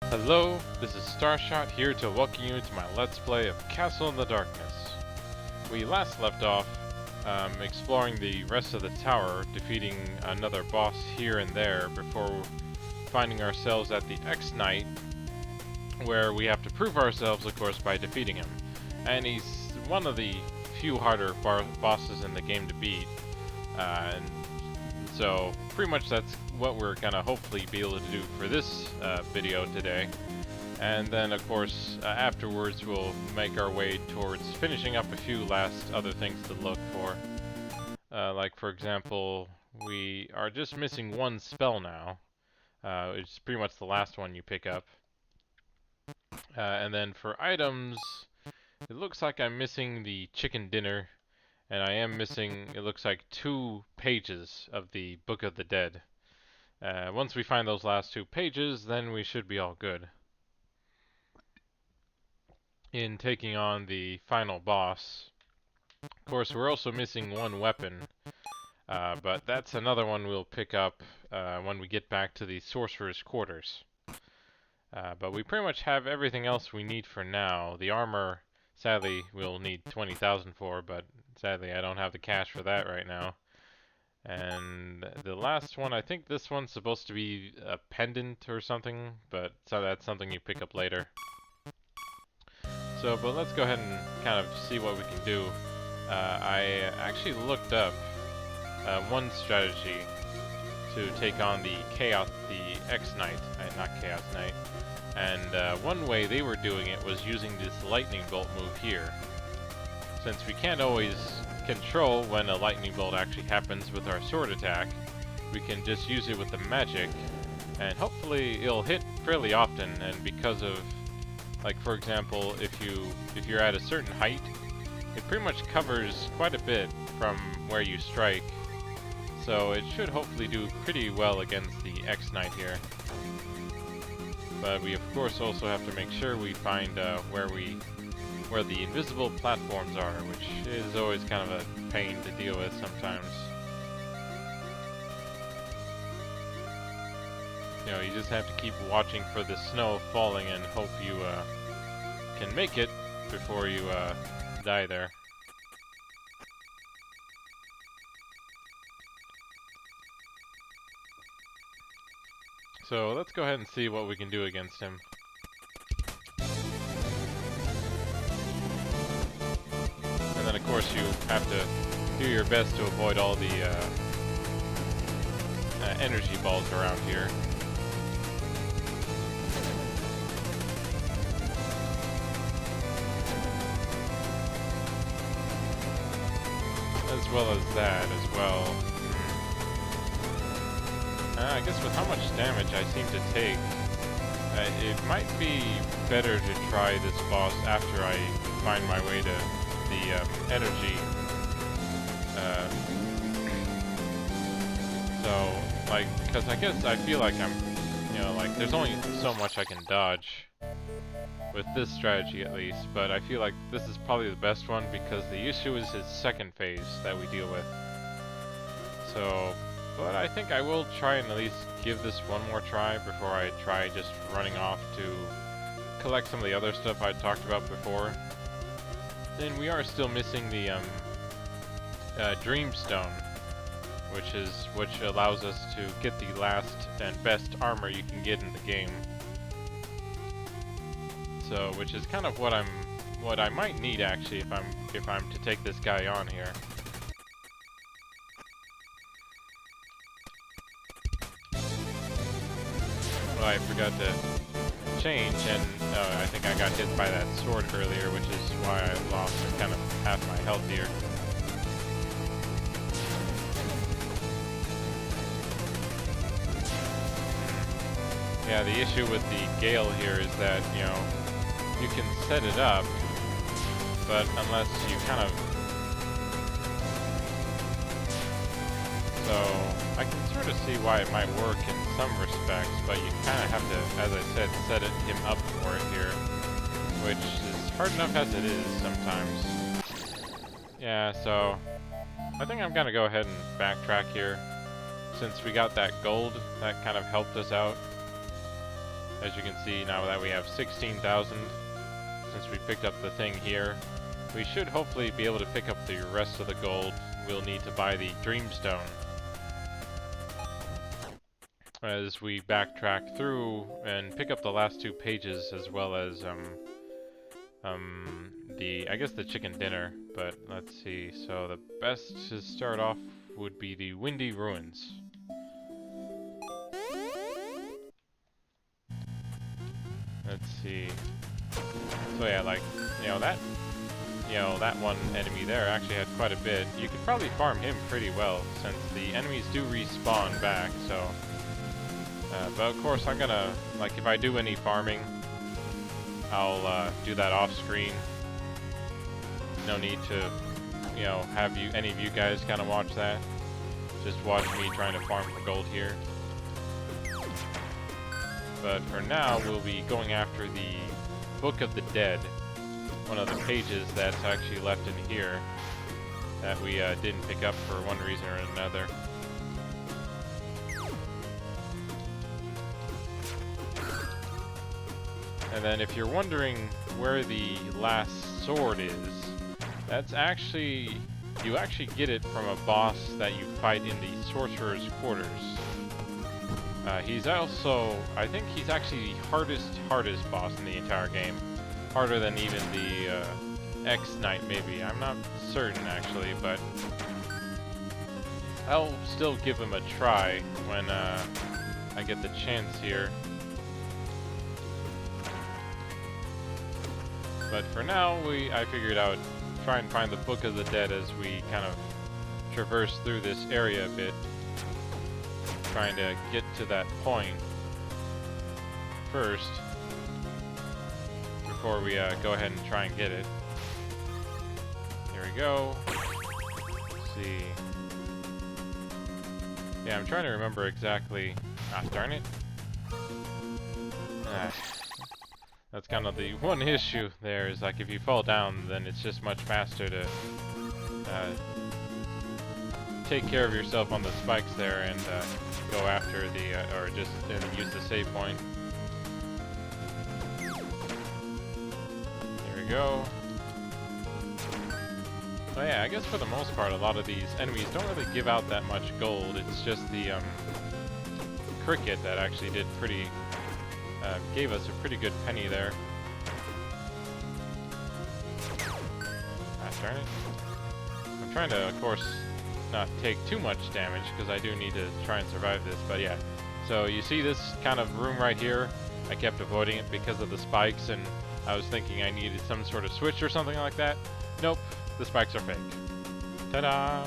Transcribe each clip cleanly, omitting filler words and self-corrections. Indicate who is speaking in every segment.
Speaker 1: Hello, this is Starshot here to welcome you to my Let's Play of Castle in the Darkness. We last left off exploring the rest of the tower, defeating another boss here and there before finding ourselves at the X-Knight, where we have to prove ourselves, of course, by defeating him. And he's one of the few harder bosses in the game to beat. And so, pretty much that's what we're gonna hopefully be able to do for this video today. And then, of course, afterwards we'll make our way towards finishing up a few last other things to look for. Like, for example, we are just missing one spell now. It's pretty much the last one you pick up. And then for items, it looks like I'm missing the chicken dinner. And I am missing, it looks like, 2 pages of the Book of the Dead. Once we find those last 2 pages, then we should be all good in taking on the final boss. Of course, we're also missing one weapon, but that's another one we'll pick up when we get back to the Sorcerer's Quarters. But we pretty much have everything else we need for now. The armor, sadly, we'll need 20,000 for, but sadly I don't have the cash for that right now. And the last one, I think this one's supposed to be a pendant or something, but so that's something you pick up later. So, but let's go ahead and kind of see what we can do. I actually looked up one strategy to take on the X-Knight, not Chaos Knight. And one way they were doing it was using this lightning bolt move here. Since we can't always control when a lightning bolt actually happens with our sword attack, we can just use it with the magic, and hopefully it'll hit fairly often. And because of, like, for example, if you're at a certain height, it pretty much covers quite a bit from where you strike, so it should hopefully do pretty well against the X-Knight here. But we of course also have to make sure we find where the invisible platforms are, which is always kind of a pain to deal with sometimes. You know, you just have to keep watching for the snow falling and hope you can make it before you die there. So let's go ahead and see what we can do against him. And then of course you have to do your best to avoid all the energy balls around here. As well as that as well. I guess with how much damage I seem to take, it might be better to try this boss after I find my way to the energy. So, like, because I guess I feel like I'm, you know, like, there's only so much I can dodge with this strategy at least, but I feel like this is probably the best one because the issue is his second phase that we deal with. So, but I think I will try and at least give this one more try before I try just running off to collect some of the other stuff I talked about before. Then we are still missing the Dreamstone, which allows us to get the last and best armor you can get in the game. So, which is kind of what I might need actually if I'm to take this guy on here. Well, I forgot to change, and I think I got hit by that sword earlier, which is why I lost kind of half my health here. Yeah, the issue with the Gale here is that, you know, you can set it up, but unless you kind of... So, I can sort of see why it might work in some respects, but you kind of have to, as I said, set him up for it here, which is hard enough as it is sometimes. Yeah, so I think I'm gonna go ahead and backtrack here, since we got that gold, that kind of helped us out. As you can see, now that we have 16,000, since we picked up the thing here, we should hopefully be able to pick up the rest of the gold we'll need to buy the Dreamstone. As we backtrack through and pick up the last 2 pages, as well as I guess the chicken dinner. But let's see. So the best to start off would be the Windy Ruins. Let's see. So yeah, like that one enemy there actually had quite a bit. You could probably farm him pretty well, since the enemies do respawn back. So. But of course, I'm gonna, like, if I do any farming, I'll do that off screen. No need to, have any of you guys kind of watch that. Just watch me trying to farm for gold here. But for now, we'll be going after the Book of the Dead, one of the pages that's actually left in here that we didn't pick up for one reason or another. And then if you're wondering where the last sword is, that's actually, you actually get it from a boss that you fight in the Sorcerer's Quarters. He's also, I think he's actually the hardest boss in the entire game. Harder than even the X-Knight maybe, I'm not certain actually, but I'll still give him a try when I get the chance here. But for now, I figured I would try and find the Book of the Dead as we kind of traverse through this area a bit, trying to get to that point first before we go ahead and try and get it. Here we go. Let's see. Yeah, I'm trying to remember exactly. Ah, darn it. That's kind of the one issue there, is like if you fall down, then it's just much faster to take care of yourself on the spikes there and go after the, or just use the save point. Here we go. So yeah, I guess for the most part, a lot of these enemies don't really give out that much gold. It's just the cricket that actually did pretty... gave us a pretty good penny there. Ah, darn it. I'm trying to, of course, not take too much damage, because I do need to try and survive this, but yeah. So you see this kind of room right here? I kept avoiding it because of the spikes, and I was thinking I needed some sort of switch or something like that. Nope, the spikes are fake. Ta-da!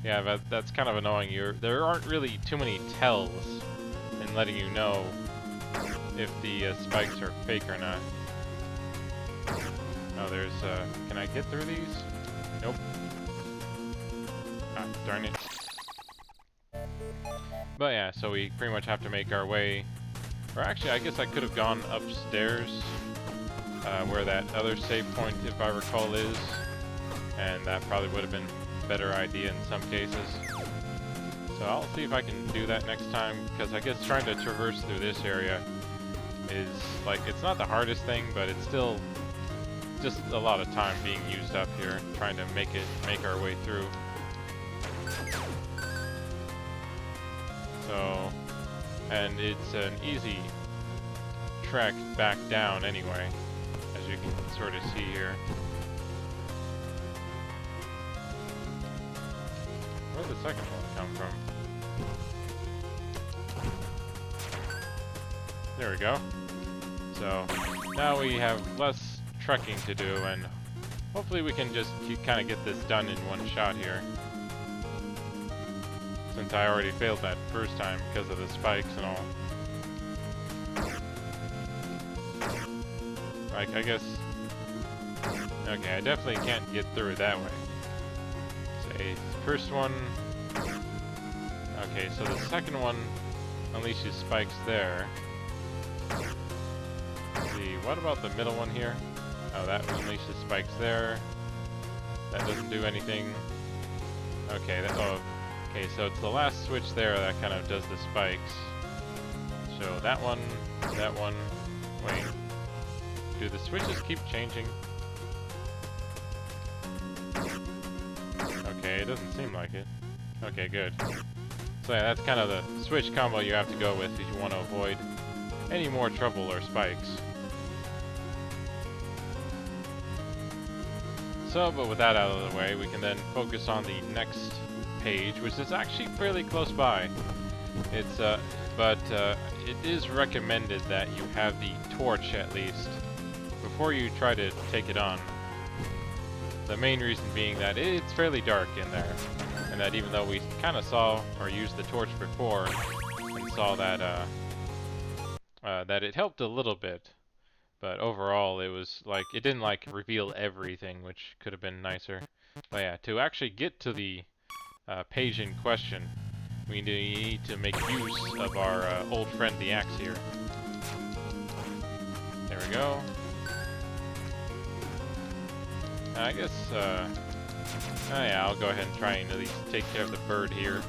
Speaker 1: Yeah, but that's kind of annoying. There aren't really too many tells in letting you know if the spikes are fake or not. Oh, there's, can I get through these? Nope. Ah, darn it. But yeah, so we pretty much have to make our way, or actually I guess I could have gone upstairs, where that other save point, if I recall, is, and that probably would have been a better idea in some cases. So I'll see if I can do that next time, because I guess trying to traverse through this area is, like, it's not the hardest thing, but it's still just a lot of time being used up here, trying to make our way through. So, and it's an easy trek back down anyway, as you can sort of see here. Where'd the second one come from? There we go. So now we have less trekking to do, and hopefully we can just kind of get this done in one shot here. Since I already failed that first time because of the spikes and all. Like, I guess... Okay, I definitely can't get through it that way. Say, first one... Okay, so the second one unleashes spikes there. Let's see, what about the middle one here? Oh, that unleashes spikes there. That doesn't do anything. Okay, oh, okay, so it's the last switch there that kind of does the spikes. So So that one, wait. Do the switches keep changing? Okay, it doesn't seem like it. Okay, good. So yeah, that's kind of the switch combo you have to go with if you want to avoid any more trouble or spikes. So, but with that out of the way, we can then focus on the next page, which is actually fairly close by. It's, but it is recommended that you have the torch at least before you try to take it on. The main reason being that it's fairly dark in there, and that even though we kind of saw or used the torch before and saw that that it helped a little bit, but overall it was like it didn't like reveal everything, which could have been nicer. But yeah, to actually get to the page in question, we need to make use of our old friend the axe here. There we go. I guess, oh yeah, I'll go ahead and try and at least take care of the bird here.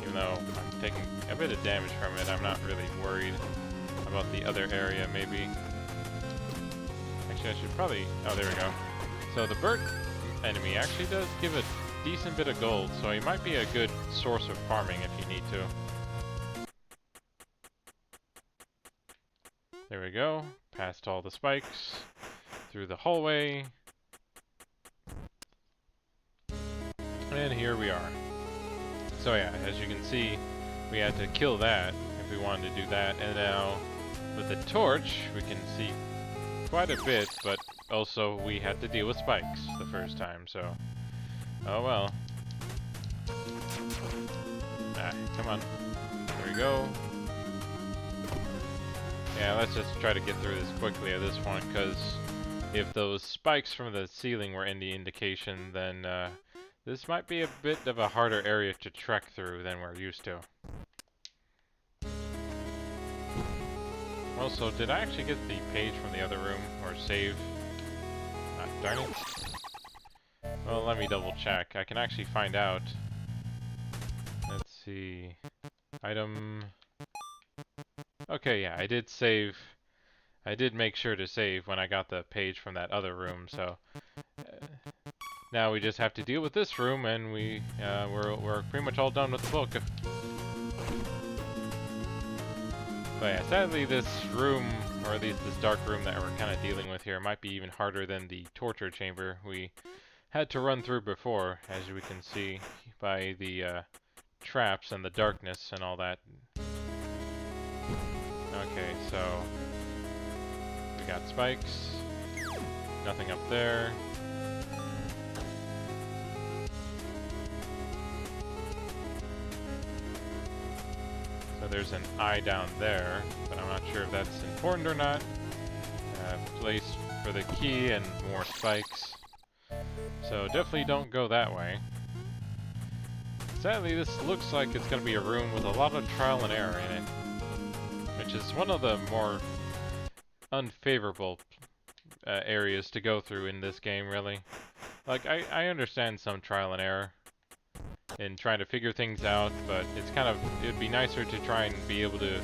Speaker 1: Even though I'm taking a bit of damage from it, I'm not really worried about the other area, maybe. Actually, I should probably, oh, there we go. So the bird enemy actually does give a decent bit of gold, so he might be a good source of farming if you need to. There we go, past all the spikes, through the hallway. And here we are. So yeah, as you can see, we had to kill that if we wanted to do that. And now, with the torch, we can see quite a bit, but also we had to deal with spikes the first time, so... Oh well. Ah, come on. There we go. Yeah, let's just try to get through this quickly at this point, because if those spikes from the ceiling were any indication, then this might be a bit of a harder area to trek through than we're used to. Also, did I actually get the page from the other room, or save? Ah, darn it. Well, let me double check. I can actually find out. Let's see. Item... Okay, yeah, I did save. I did make sure to save when I got the page from that other room, so... now we just have to deal with this room, and we're pretty much all done with the book. But yeah, sadly this room, or at least this dark room that we're kind of dealing with here, might be even harder than the torture chamber we had to run through before, as we can see by the traps and the darkness and all that. Okay, so we got spikes, nothing up there. So there's an eye down there, but I'm not sure if that's important or not. Place for the key and more spikes. So definitely don't go that way. Sadly, this looks like it's going to be a room with a lot of trial and error in it, which is one of the more unfavorable areas to go through in this game, really. Like, I understand some trial and error in trying to figure things out, but it's kind of, it'd be nicer to try and be able to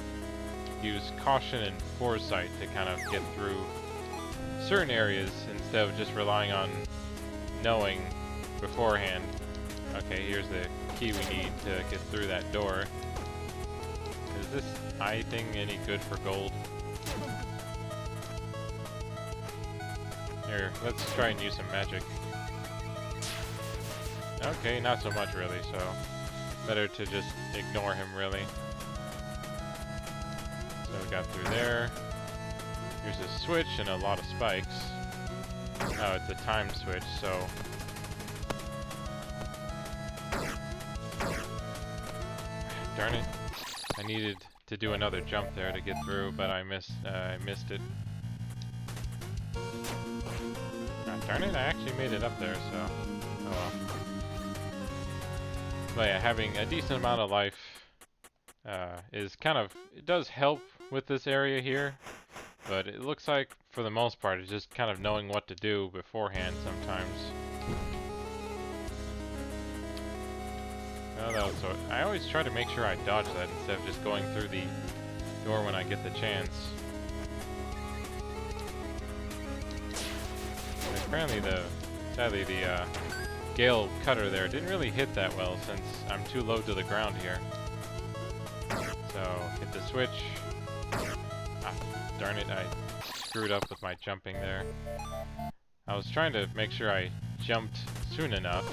Speaker 1: use caution and foresight to kind of get through certain areas instead of just relying on knowing beforehand. Okay, here's the key we need to get through that door. Is this eye thing any good for gold? Here, let's try and use some magic. Okay, not so much really, so better to just ignore him really. So we got through there. Here's a switch and a lot of spikes. Oh, it's a time switch, so... Darn it. I needed to do another jump there to get through, but I missed it. Ah, darn it, I actually made it up there, so... Oh well. But yeah, having a decent amount of life is kind of... It does help with this area here, but it looks like, for the most part, it's just kind of knowing what to do beforehand sometimes. Oh, that was so... I always try to make sure I dodge that instead of just going through the door when I get the chance. And apparently sadly the Gale cutter there didn't really hit that well since I'm too low to the ground here. So, hit the switch. Ah, darn it, I screwed up with my jumping there. I was trying to make sure I jumped soon enough.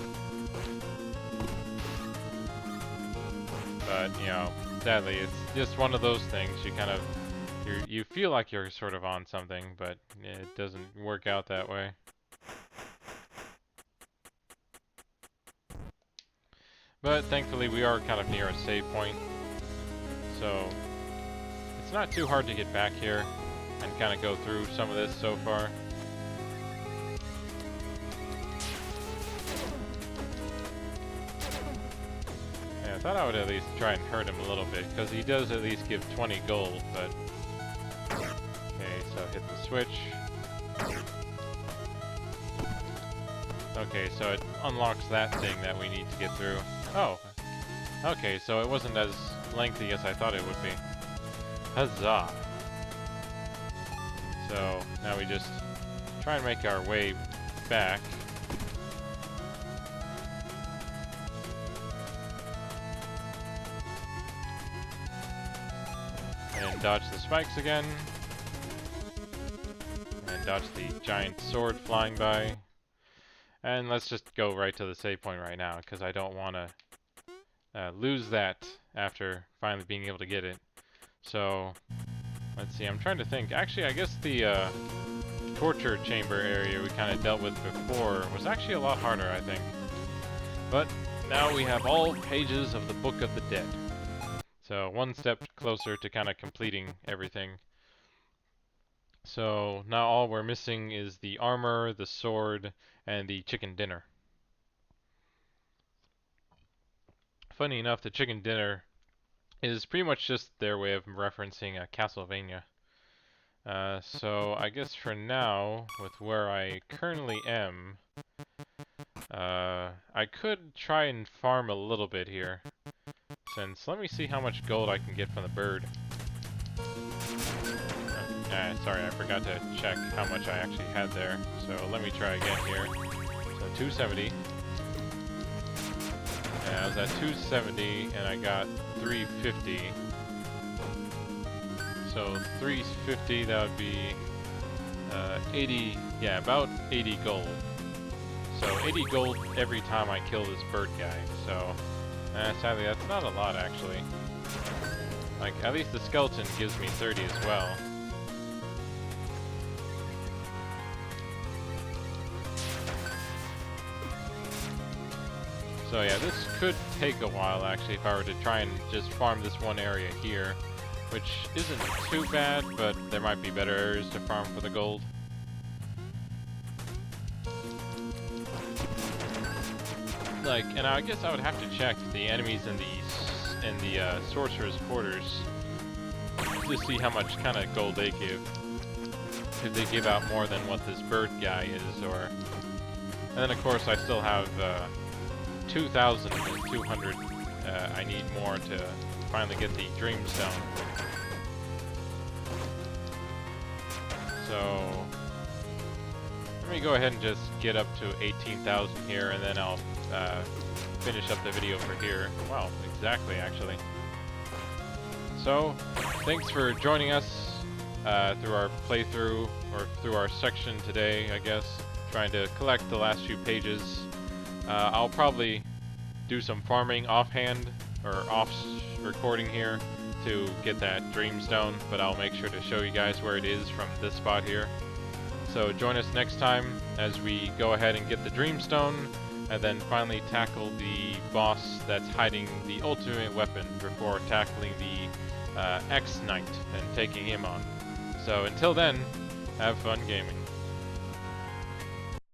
Speaker 1: But, you know, sadly, it's just one of those things. You kind of, you feel like you're sort of on something, but it doesn't work out that way. But thankfully, we are kind of near a save point, so it's not too hard to get back here and kind of go through some of this so far. Yeah, I thought I would at least try and hurt him a little bit, because he does at least give 20 gold, but... Okay, so hit the switch. Okay, so it unlocks that thing that we need to get through. Oh, okay, so it wasn't as lengthy as I thought it would be. Huzzah! So, now we just try and make our way back. And dodge the spikes again. And dodge the giant sword flying by. And let's just go right to the save point right now, because I don't want to lose that after finally being able to get it. So, let's see, I'm trying to think. Actually, I guess the torture chamber area we kind of dealt with before was actually a lot harder, I think. But now we have all pages of the Book of the Dead. So, one step closer to kind of completing everything. So, now all we're missing is the armor, the sword, and the chicken dinner. Funny enough, the chicken dinner is pretty much just their way of referencing Castlevania. So I guess for now, with where I currently am, I could try and farm a little bit here. Since, let me see how much gold I can get from the bird. Sorry, I forgot to check how much I actually had there. So let me try again here. So 270. And I was at 270 and I got 350. So 350, that would be 80, yeah, about 80 gold. So 80 gold every time I kill this bird guy. So sadly, that's not a lot actually. Like, at least the skeleton gives me 30 as well. So yeah, this could take a while actually if I were to try and just farm this one area here, which isn't too bad, but there might be better areas to farm for the gold. Like, and I guess I would have to check the enemies in the sorcerer's quarters to see how much kind of gold they give. If they give out more than what this bird guy is, or... And then of course I still have 2,200. I need more to finally get the Dreamstone. So let me go ahead and just get up to 18,000 here, and then I'll finish up the video for here. Wow, exactly, actually. So thanks for joining us through our playthrough, or through our section today, I guess, trying to collect the last few pages. I'll probably do some farming offhand, or off recording here, to get that Dreamstone, but I'll make sure to show you guys where it is from this spot here. So join us next time as we go ahead and get the Dreamstone, and then finally tackle the boss that's hiding the ultimate weapon before tackling the X-Knight and taking him on. So until then, have fun gaming.